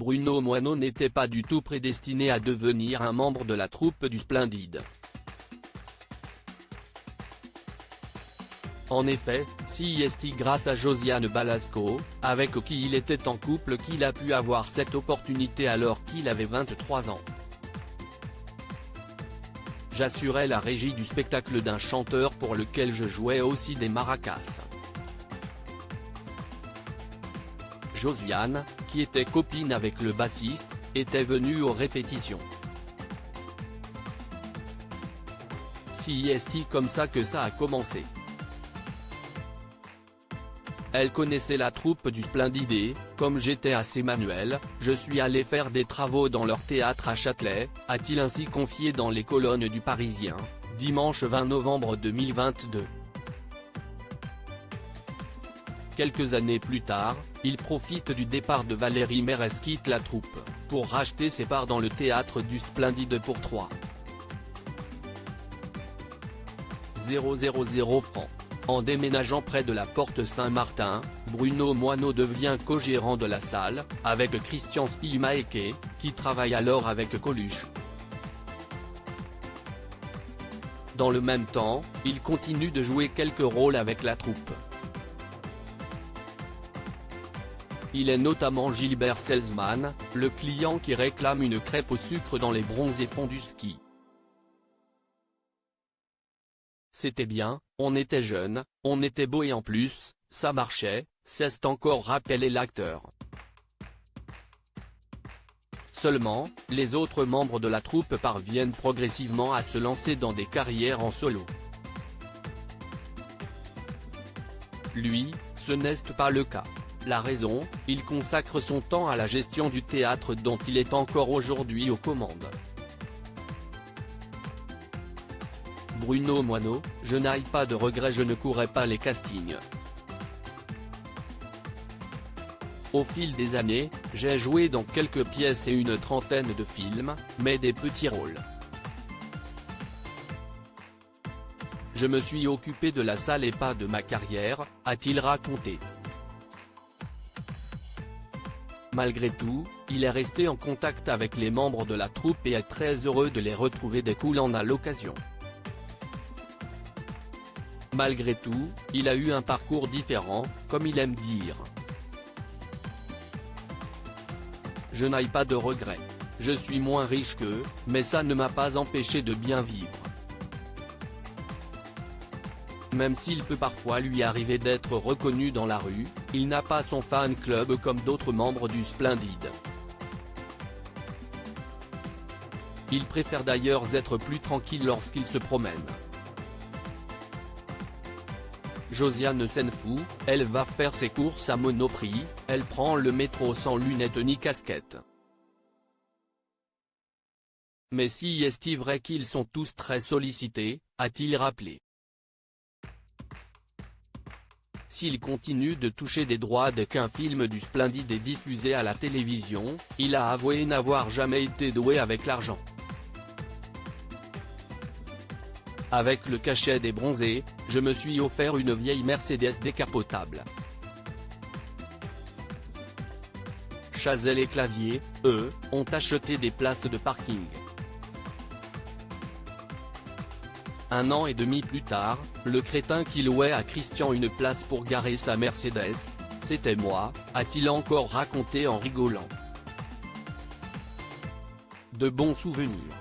Bruno Moineau n'était pas du tout prédestiné à devenir un membre de la troupe du Splendide. En effet, c'est grâce à Josiane Balasco, avec qui il était en couple, qu'il a pu avoir cette opportunité alors qu'il avait 23 ans. J'assurais la régie du spectacle d'un chanteur pour lequel je jouais aussi des maracas. Josiane, qui était copine avec le bassiste, était venue aux répétitions. C'est comme ça que ça a commencé. Elle connaissait la troupe du Splendide et, comme j'étais assez manuel, je suis allé faire des travaux dans leur théâtre à Châtelet, a-t-il ainsi confié dans les colonnes du Parisien, dimanche 20 novembre 2022. Quelques années plus tard, il profite du départ de Valérie Mérès, quitte la troupe, pour racheter ses parts dans le théâtre du Splendide pour 3,000 francs. En déménageant près de la porte Saint-Martin, Bruno Moineau devient co-gérant de la salle, avec Christian Spielmaeke, qui travaille alors avec Coluche. Dans le même temps, il continue de jouer quelques rôles avec la troupe. Il est notamment Gilbert Selzman, le client qui réclame une crêpe au sucre dans les bronzés fonds du ski. C'était bien, on était jeunes, on était beaux et en plus, ça marchait, c'est encore rappelé l'acteur. Seulement, les autres membres de la troupe parviennent progressivement à se lancer dans des carrières en solo. Lui, ce n'est pas le cas. La raison, il consacre son temps à la gestion du théâtre dont il est encore aujourd'hui aux commandes. Bruno Moineau, je n'ai pas de regrets, je ne courais pas les castings. Au fil des années, j'ai joué dans quelques pièces et une trentaine de films, mais des petits rôles. Je me suis occupé de la salle et pas de ma carrière, a-t-il raconté. Malgré tout, il est resté en contact avec les membres de la troupe et est très heureux de les retrouver dès qu'il en a l'occasion. Malgré tout, il a eu un parcours différent, comme il aime dire. Je n'ai pas de regrets. Je suis moins riche qu'eux, mais ça ne m'a pas empêché de bien vivre. Même s'il peut parfois lui arriver d'être reconnu dans la rue, il n'a pas son fan club comme d'autres membres du Splendide. Il préfère d'ailleurs être plus tranquille lorsqu'il se promène. Josiane s'en fout, elle va faire ses courses à Monoprix, elle prend le métro sans lunettes ni casquette. Mais si est-il vrai qu'ils sont tous très sollicités, a-t-il rappelé. S'il continue de toucher des droits dès qu'un film du Splendide est diffusé à la télévision, il a avoué n'avoir jamais été doué avec l'argent. Avec le cachet des bronzés, je me suis offert une vieille Mercedes décapotable. Chazelle et Clavier, eux, ont acheté des places de parking. Un an et demi plus tard, le crétin qui louait à Christian une place pour garer sa Mercedes, c'était moi, a-t-il encore raconté en rigolant. De bons souvenirs.